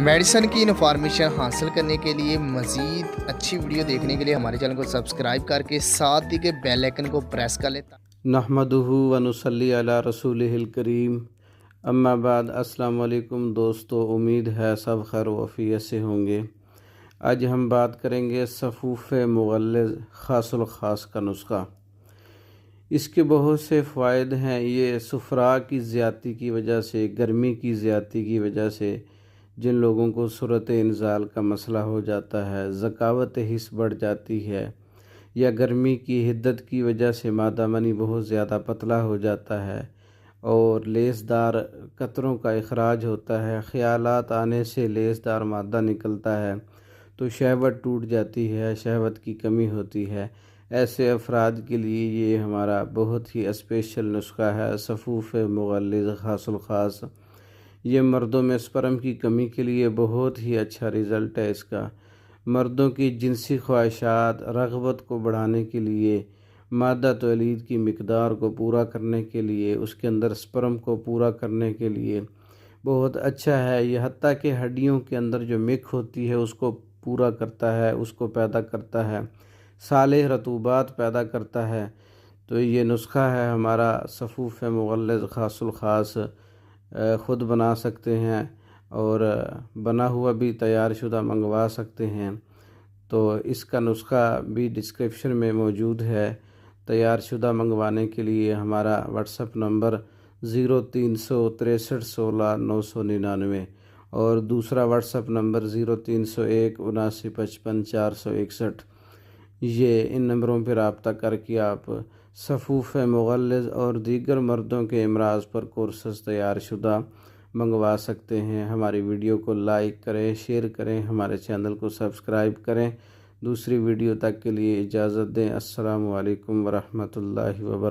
Medicine کی information حاصل کرنے کے لیے مزید اچھی ویڈیو دیکھنے کے لیے ہمارے چینل کو سبسکرائب کر کے ساتھ ہی کے بیل آئکن کو پریس کر لیں۔ نحمدہ ونصلی علی رسولہ الکریم، اما بعد۔ السلام علیکم دوستو، امید ہے سب خیر و عافیت سے ہوں گے۔ آج ہم بات کریں گے صفوف مغلظ خاص الخاص کا نسخہ۔ اس کے بہت سے فوائد ہیں۔ یہ سفراء کی زیادتی کی وجہ سے، گرمی کی زیادتی کی وجہ سے جن لوگوں کو صورت انزال کا مسئلہ ہو جاتا ہے، ذکاوت حس بڑھ جاتی ہے، یا گرمی کی حدت کی وجہ سے مادہ منی بہت زیادہ پتلا ہو جاتا ہے اور لیسدار قطروں کا اخراج ہوتا ہے، خیالات آنے سے لیسدار مادہ نکلتا ہے تو شہوت ٹوٹ جاتی ہے، شہوت کی کمی ہوتی ہے، ایسے افراد کے لیے یہ ہمارا بہت ہی اسپیشل نسخہ ہے صفوف مغلظ خاص الخاص۔ یہ مردوں میں سپرم کی کمی کے لیے بہت ہی اچھا رزلٹ ہے اس کا۔ مردوں کی جنسی خواہشات، رغبت کو بڑھانے کے لیے، مادہ تولید کی مقدار کو پورا کرنے کے لیے، اس کے اندر سپرم کو پورا کرنے کے لیے بہت اچھا ہے یہ۔ حتیٰ کہ ہڈیوں کے اندر جو مک ہوتی ہے اس کو پورا کرتا ہے، اس کو پیدا کرتا ہے، صالح رطوبات پیدا کرتا ہے۔ تو یہ نسخہ ہے ہمارا صفوف مغلظ خاص الخاص۔ خود بنا سکتے ہیں اور بنا ہوا بھی تیار شدہ منگوا سکتے ہیں۔ تو اس کا نسخہ بھی ڈسکرپشن میں موجود ہے۔ تیار شدہ منگوانے کے لیے ہمارا واٹس ایپ نمبر 0363169999 اور دوسرا واٹس ایپ نمبر 030179555461۔ یہ ان نمبروں پہ رابطہ کر کے آپ صفوف مغلظ اور دیگر مردوں کے امراض پر کورسز تیار شدہ منگوا سکتے ہیں۔ ہماری ویڈیو کو لائک کریں، شیئر کریں، ہمارے چینل کو سبسکرائب کریں۔ دوسری ویڈیو تک کے لیے اجازت دیں۔ السلام علیکم ورحمۃ اللہ وبرکاتہ۔